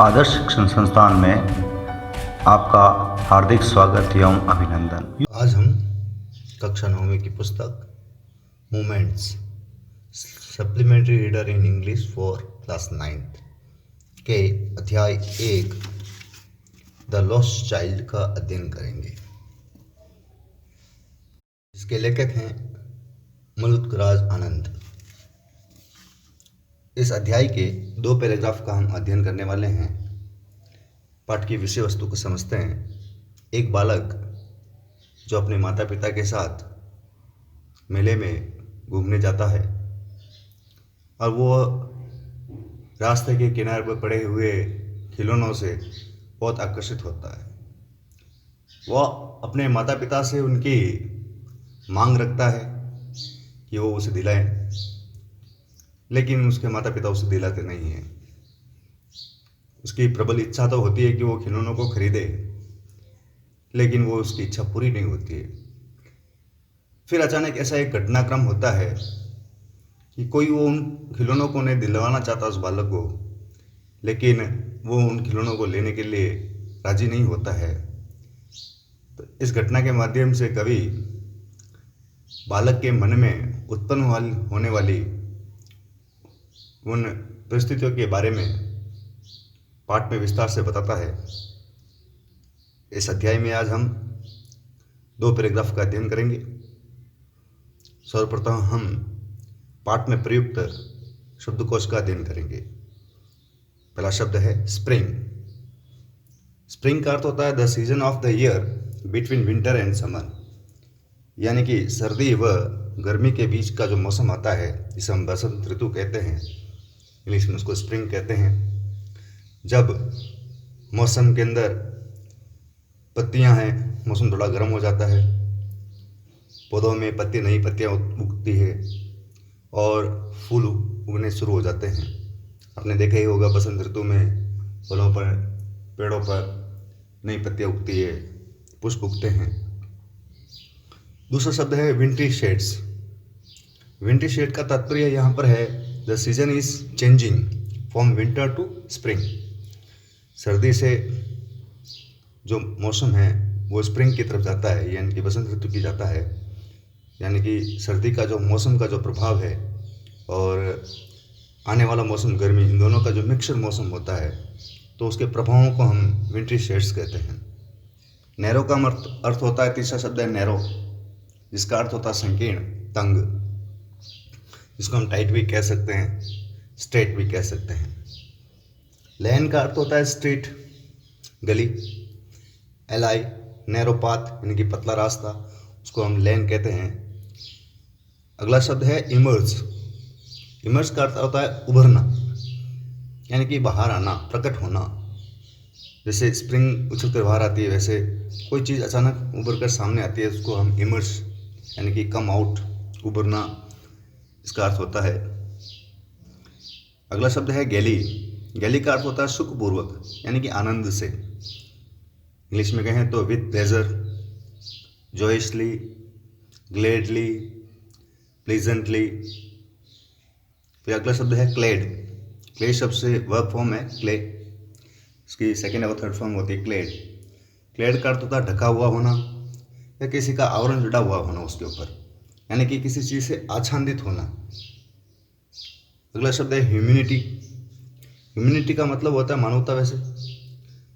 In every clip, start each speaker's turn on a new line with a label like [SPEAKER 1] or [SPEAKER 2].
[SPEAKER 1] आदर्श शिक्षण संस्थान में आपका हार्दिक स्वागत एवं अभिनंदन।
[SPEAKER 2] आज हम कक्षा 9वीं की पुस्तक moments supplementary reader in English for class 9th के अध्याय 1 द लॉस्ट चाइल्ड का अध्ययन करेंगे। इसके लेखक हैं मलुकराज आनंद। इस अध्याय के 2 पैराग्राफ का हम अध्ययन करने वाले हैं। पाठ की विषय वस्तु को समझते हैं। एक बालक जो अपने माता पिता के साथ मेले में घूमने जाता है और वो रास्ते के किनारे पर पड़े हुए खिलौनों से बहुत आकर्षित होता है। वह अपने माता पिता से उनकी मांग रखता है कि वो उसे दिलाएं, लेकिन उसके माता पिता उसे दिलाते नहीं हैं। उसकी प्रबल इच्छा तो होती है कि वो खिलौनों को खरीदे, लेकिन वो उसकी इच्छा पूरी नहीं होती है। फिर अचानक ऐसा एक घटनाक्रम होता है कि कोई वो उन खिलौनों को नहीं दिलवाना चाहता उस बालक को, लेकिन वो उन खिलौनों को लेने के लिए राजी नहीं होता है। तो इस घटना के माध्यम से कवि बालक के मन में उत्पन्न होने वाली उन परिस्थितियों के बारे में पाठ में विस्तार से बताता है। इस अध्याय में आज हम 2 पैराग्राफ का अध्ययन करेंगे। सर्वप्रथम हम पाठ में प्रयुक्त शब्दकोश का अध्ययन करेंगे। पहला शब्द है स्प्रिंग। स्प्रिंग का अर्थ होता है the season of the year between winter and summer, यानी कि सर्दी व गर्मी के बीच का जो मौसम आता है जिसे हम बसंत ऋतु कहते हैं, इंग्लिश में उसको स्प्रिंग कहते हैं। जब मौसम के अंदर पत्तियां हैं, मौसम थोड़ा गर्म हो जाता है, पौधों में नई पत्तियां उगती है और फूल उगने शुरू हो जाते हैं। आपने देखा ही होगा बसंत ऋतु में फलों पर, पेड़ों पर नई पत्तियां उगती है, पुष्प उगते हैं। दूसरा शब्द है विंट्री शेड्स। विंट्री शेड का तात्पर्य यहाँ पर है the season is changing from winter to spring. सर्दी से जो मौसम है वो स्प्रिंग की तरफ जाता है, यानी कि बसंत ऋतु की जाता है। यानी कि सर्दी का जो मौसम का जो प्रभाव है और आने वाला मौसम गर्मी, इन दोनों का जो मिक्सचर मौसम होता है, तो उसके प्रभावों को हम विंट्री शेड्स कहते हैं। नैरो का अर्थ होता है, तीसरा शब्द है नैरो, जिसका अर्थ होता है संकीर्ण, तंग, जिसको हम टाइट भी कह सकते हैं, स्ट्रेट भी कह सकते हैं। लेन का अर्थ होता है स्ट्रीट, गली। एलाई नैरो पाथ, यानी कि पतला रास्ता, उसको हम लेन कहते हैं। अगला शब्द है इमर्ज। इमर्ज का अर्थ होता है उभरना, यानी कि बाहर आना, प्रकट होना। जैसे स्प्रिंग उछल कर बाहर आती है, वैसे कोई चीज़ अचानक उभर कर सामने आती है, उसको हम इमर्ज यानी कि कम आउट, उभरना, इसका अर्थ होता है। अगला शब्द है गैली। गैली का अर्थ होता है सुखपूर्वक, यानी कि आनंद से। इंग्लिश में कहें तो with pleasure, joyously, gladly, pleasantly. फिर अगला शब्द है क्लेड। क्ले शब्द से वर्ब फॉर्म है क्ले, इसकी सेकेंड और थर्ड फॉर्म होती है क्लेड। क्लेड का अर्थ होता है ढका हुआ होना या किसी का आवरण जुड़ा हुआ होना उसके ऊपर, यानी कि किसी चीज़ से आच्छादित होना। अगला शब्द है ह्यूमैनिटी। ह्यूमैनिटी का मतलब होता है मानवता। वैसे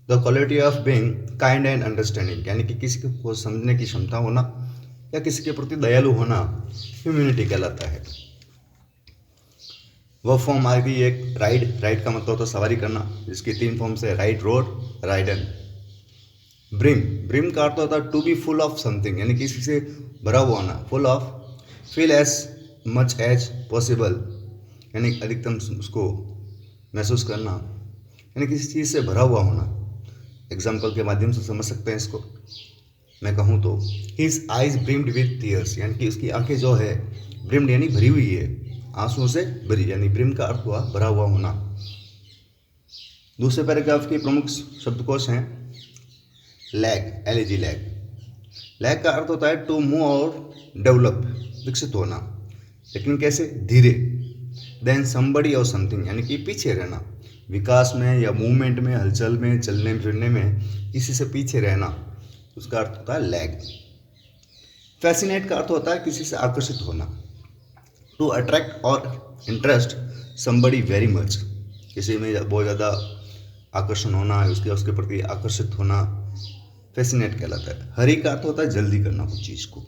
[SPEAKER 2] the quality of being kind and understanding, यानी कि किसी को समझने की क्षमता होना या किसी के प्रति दयालु होना ह्यूमैनिटी कहलाता है। वह फॉर्म आ गई एक राइड। राइड का मतलब होता है सवारी करना, जिसकी 3 फॉर्म्स है ride, rode, ridden. Brim. Brim का अर्थ होता है to be full of something, यानी किसी से भरा हुआ होना, full of, fill as much as possible, यानी अधिकतम उसको महसूस करना, यानी किसी चीज़ से भरा हुआ होना। एग्जाम्पल के माध्यम से समझ सकते हैं इसको। मैं कहूँ तो his eyes brimmed with tears, यानी कि उसकी आंखें जो है ब्रिम्ड यानी भरी हुई है, आंसुओं से भरी, यानी ब्रिम का अर्थ हुआ भरा हुआ होना। दूसरे पैराग्राफ के प्रमुख शब्दकोश हैं लैग, LAG, लैग। लैग का अर्थ होता है टू मूव और डेवलप, विकसित होना, लेकिन कैसे? धीरे। देन समबडी और समथिंग, यानी कि पीछे रहना। विकास में या मूवमेंट में, हलचल में, चलने फिरने में किसी से पीछे रहना, उसका अर्थ होता है लैग। फैसिनेट का अर्थ होता है किसी से आकर्षित होना। टू अट्रैक्ट और इंटरेस्ट समबडी वेरी मच, किसी में बहुत ज़्यादा आकर्षण होना, उसके प्रति आकर्षित होना फैसिनेट कहलाता है। हरी का अर्थ होता है जल्दी करना, कुछ चीज़ को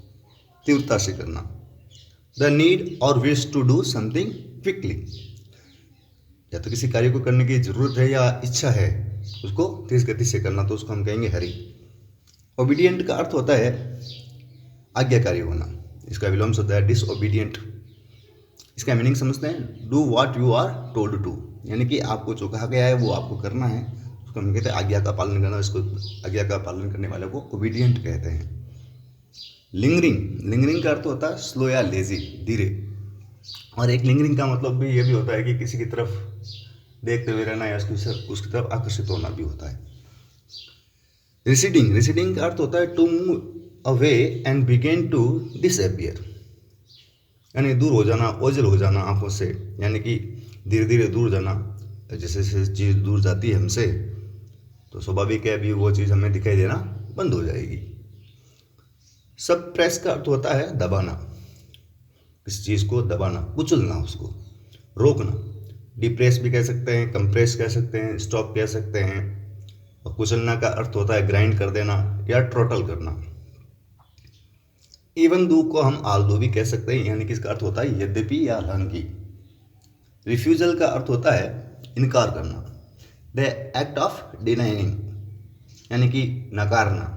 [SPEAKER 2] तीव्रता से करना। द नीड और wish to do something quickly, या तो किसी कार्य को करने की जरूरत है या इच्छा है उसको तेज गति से करना, तो उसको हम कहेंगे हरी। ओबीडियंट का अर्थ होता है आज्ञाकारी होना, इसका विलोम होता है डिसओबीडियंट। इसका मीनिंग समझते हैं, do what you are told to, यानी कि आपको जो कहा गया है वो आपको करना है, उसको हम कहते हैं आज्ञा का पालन करना। इसको आज्ञा का पालन करने वाले को ओबीडियंट कहते हैं। लिंगरिंग का अर्थ होता है स्लो या लेजी, धीरे। और एक लिंगरिंग का मतलब भी ये भी होता है कि किसी की तरफ देखते हुए रहना या उसकी तरफ आकर्षित होना भी होता है। रिसीडिंग का अर्थ होता है to move away and begin to disappear, यानी दूर हो जाना, ओझल हो जाना आंखों से, यानी कि धीरे धीरे दूर जाना। जैसे जैसे चीज़ दूर जाती है हमसे तो स्वाभाविक है अभी वो चीज़ हमें दिखाई देना बंद हो जाएगी। सप्रेस का अर्थ होता है दबाना, किसी चीज़ को दबाना, कुचलना, उसको रोकना। डिप्रेस भी कह सकते हैं, कंप्रेस कह सकते हैं, स्टॉप कह सकते हैं। और कुचलना का अर्थ होता है ग्राइंड कर देना या ट्रोटल करना। इवन दो को हम आल दो भी कह सकते हैं, यानी कि इसका अर्थ होता है यद्यपि या हालांकि। रिफ्यूजल का अर्थ होता है इनकार करना, द एक्ट ऑफ डिनाइंग, यानी कि नकारना।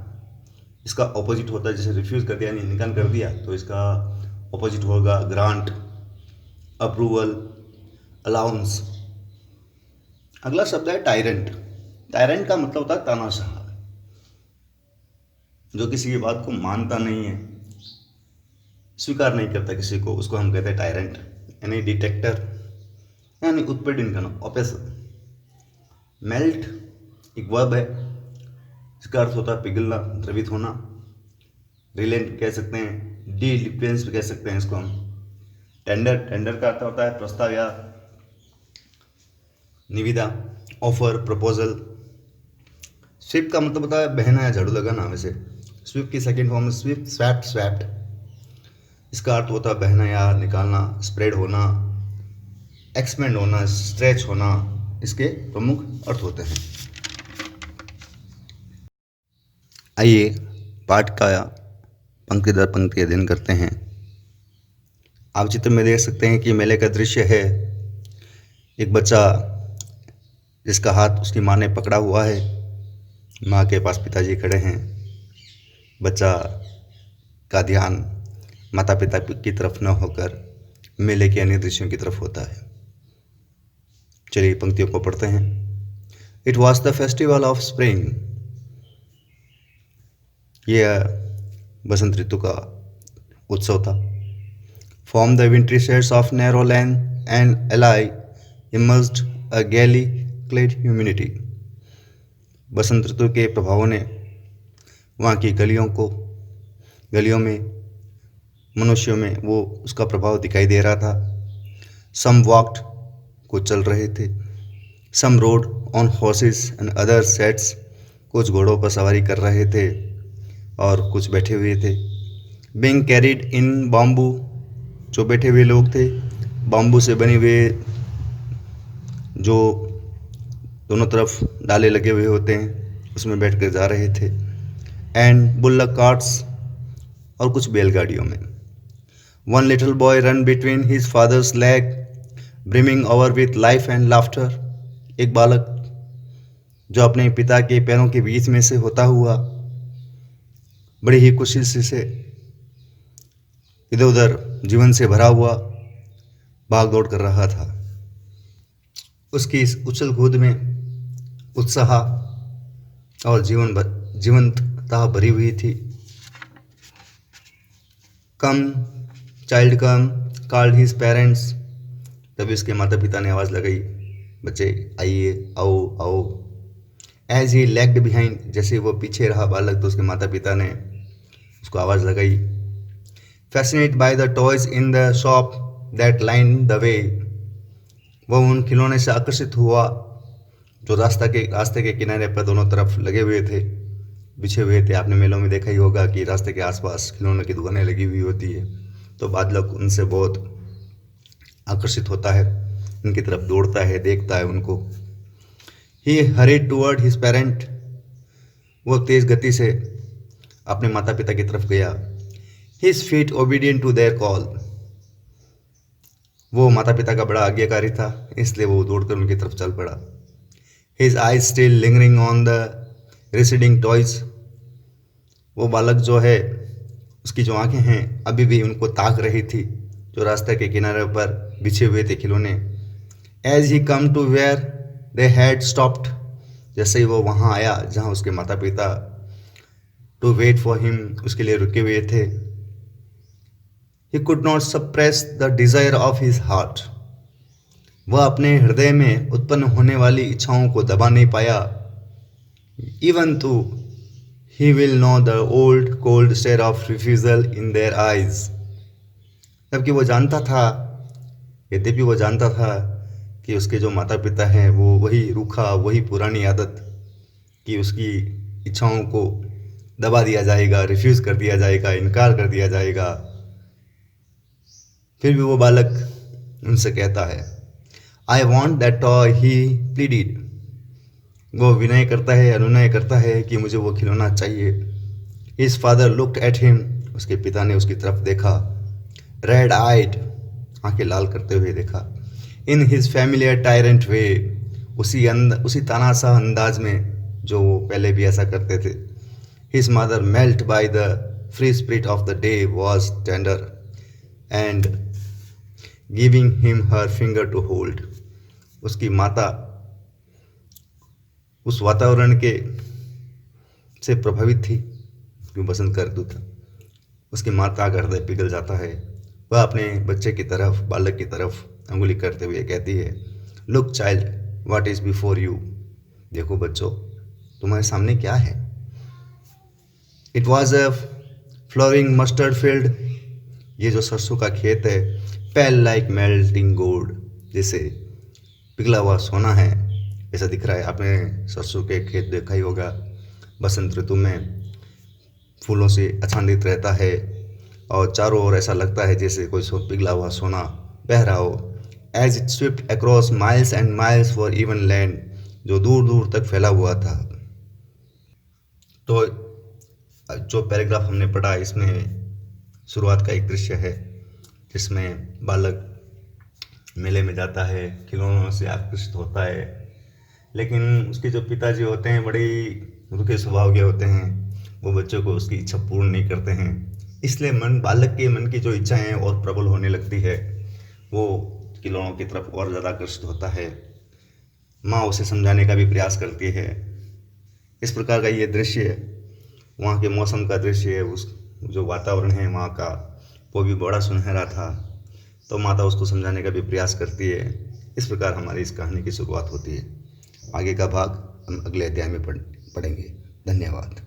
[SPEAKER 2] इसका ऑपोजिट होता है, जैसे रिफ्यूज कर दिया यानी इनकार कर दिया, तो इसका ऑपोजिट होगा ग्रांट, अप्रूवल, अलाउंस। अगला शब्द है टायरेंट। टायरेंट का मतलब होता है तानाशाह, जो किसी की बात को मानता नहीं है, स्वीकार नहीं करता किसी को, उसको हम कहते हैं टायरेंट। यानी डिटेक्टर, यानी उत्पीड़न करना, ऑपेसर। मेल्ट एक वर्ब है, इसका अर्थ होता है पिघलना, द्रवित होना। रिलेंट कह सकते हैं, डी लिक्वेंस भी कह सकते हैं इसको हम। टेंडर का अर्थ होता है प्रस्ताव या निविदा, ऑफर, प्रपोजल। स्वीप का मतलब होता है बहना या झाड़ू लगाना। वैसे स्वीप की सेकंड फॉर्म स्वीप, स्वैप्ड। इसका अर्थ होता है बहना या निकालना, स्प्रेड होना, एक्सपेंड होना, स्ट्रेच होना, इसके प्रमुख अर्थ होते हैं। आइए पाठ का पंक्ति दर पंक्ति अध्ययन करते हैं। आप चित्र में देख सकते हैं कि मेले का दृश्य है। एक बच्चा जिसका हाथ उसकी माँ ने पकड़ा हुआ है, माँ के पास पिताजी खड़े हैं। बच्चा का ध्यान माता पिता की तरफ न होकर मेले के अन्य दृश्यों की तरफ होता है। चलिए पंक्तियों को पढ़ते हैं। It was the festival of spring, यह बसंत ऋतु का उत्सव था। From the wintry shades of narrow lanes and alleys emerged a gaily clad humanity. बसंत ऋतु के प्रभावों ने वहाँ की गलियों में मनुष्यों में वो उसका प्रभाव दिखाई दे रहा था। सम वॉक्ड, कुछ चल रहे थे। Some rode on horses and other sets, कुछ घोड़ों पर सवारी कर रहे थे और कुछ बैठे हुए थे। बीइंग कैरिड इन बाम्बू, जो बैठे हुए लोग थे बाम्बू से बने हुए जो दोनों तरफ डाले लगे हुए होते हैं उसमें बैठ कर जा रहे थे। एंड बुल्लक कार्ट्स, और कुछ बैलगाड़ियों में। One little boy run between his father's leg brimming over with life and laughter. एक बालक जो अपने पिता के पैरों के बीच में से होता हुआ बड़ी ही खुशी से इधर उधर जीवन से भरा हुआ भाग दौड़ कर रहा था। उसकी इस उछल कूद में उत्साह और जीवंतता भरी हुई थी। कम चाइल्ड कम कॉल्ड हिज पेरेंट्स, तभी उसके माता पिता ने आवाज़ लगाई, बच्चे आइए, आओ आओ। एज ही लैग्ड बिहाइंड, जैसे वो पीछे रहा बालक तो उसके माता पिता ने उसको आवाज़ लगाई। Fascinate by the toys in the shop that line the way, वह उन खिलौने से आकर्षित हुआ जो रास्ते के किनारे पर दोनों तरफ लगे हुए थे, बिछे हुए थे। आपने मेलों में देखा ही होगा कि रास्ते के आसपास खिलौनों की दुकानें लगी हुई होती है, तो बालक उनसे बहुत आकर्षित होता है, उनकी तरफ दौड़ता है, देखता है उनको। ही हरीड टूवर्ड हिज पेरेंट, वो तेज गति से अपने माता पिता की तरफ गया। His feet obedient to their call, वो माता पिता का बड़ा आज्ञाकारी था, इसलिए वो दौड़कर उनकी तरफ चल पड़ा। His eyes still lingering on the receding toys, वो बालक जो है उसकी जो आंखें हैं अभी भी उनको ताक रही थी, जो रास्ते के किनारे पर बिछे हुए थे खिलौने। As he came to where they had stopped, जैसे ही वो वहाँ आया जहाँ उसके माता पिता टू वेट फॉर हिम, उसके लिए रुके हुए थे। He could not suppress the desire of his heart, वह अपने हृदय में उत्पन्न होने वाली इच्छाओं को दबा नहीं पाया। Even though he will know the old cold stare of refusal in their eyes, जबकि वो जानता था, यद्यपि वो जानता था कि उसके जो माता पिता हैं वो वही रूखा, वही पुरानी आदत कि उसकी इच्छाओं को दबा दिया जाएगा, रिफ्यूज़ कर दिया जाएगा, इनकार कर दिया जाएगा। फिर भी वो बालक उनसे कहता है, आई वॉन्ट दैट टॉय, ही प्लीडिड, वो विनय करता है, अनुनय करता है कि मुझे वो खिलौना चाहिए। His father looked at him, उसके पिता ने उसकी तरफ देखा। रेड आइड, आंखें लाल करते हुए देखा। इन हिज फैमिलियर टायरेंट वे, उसी तानाशाह अंदाज में जो वो पहले भी ऐसा करते थे। His mother melt by the free spirit of the day was tender and giving him her finger to hold, उसकी माता उस वातावरण के से प्रभावित थी क्यों बसंत का ऋतु था। उसकी माता का हृदय पिघल जाता है। वह अपने बच्चे की तरफ, बालक की तरफ अंगुली करते हुए कहती है, look child, what is before you, देखो बच्चों तुम्हारे सामने क्या है। It was a flooring mustard field, ये जो सरसों का खेत है, पेल लाइक मेल्टिंग गोल्ड, जैसे पिघला हुआ सोना है ऐसा दिख रहा है। आपने सरसों के खेत देखा ही होगा, बसंत ऋतु में फूलों से आच्छादित रहता है और चारों ओर ऐसा लगता है जैसे कोई पिघला हुआ सोना बह रहा हो। As it swift across miles and miles for even land, जो दूर दूर तक फैला हुआ था। तो जो पैराग्राफ हमने पढ़ा इसमें शुरुआत का एक दृश्य है जिसमें बालक मेले में जाता है, खिलौनों से आकर्षित होता है, लेकिन उसके जो पिताजी होते हैं बड़े रुखे स्वभाव के होते हैं, वो बच्चों को उसकी इच्छा पूर्ण नहीं करते हैं। इसलिए बालक के मन की जो इच्छाएं हैं और प्रबल होने लगती है, वो खिलौनों की तरफ और ज़्यादा आकर्षित होता है। माँ उसे समझाने का भी प्रयास करती है। इस प्रकार का ये दृश्य है, वहाँ के मौसम का दृश्य है, उस जो वातावरण है वहाँ का वो भी बड़ा सुनहरा था। तो माता उसको समझाने का भी प्रयास करती है। इस प्रकार हमारी इस कहानी की शुरुआत होती है। आगे का भाग हम अगले अध्याय में पढ़ेंगे। धन्यवाद।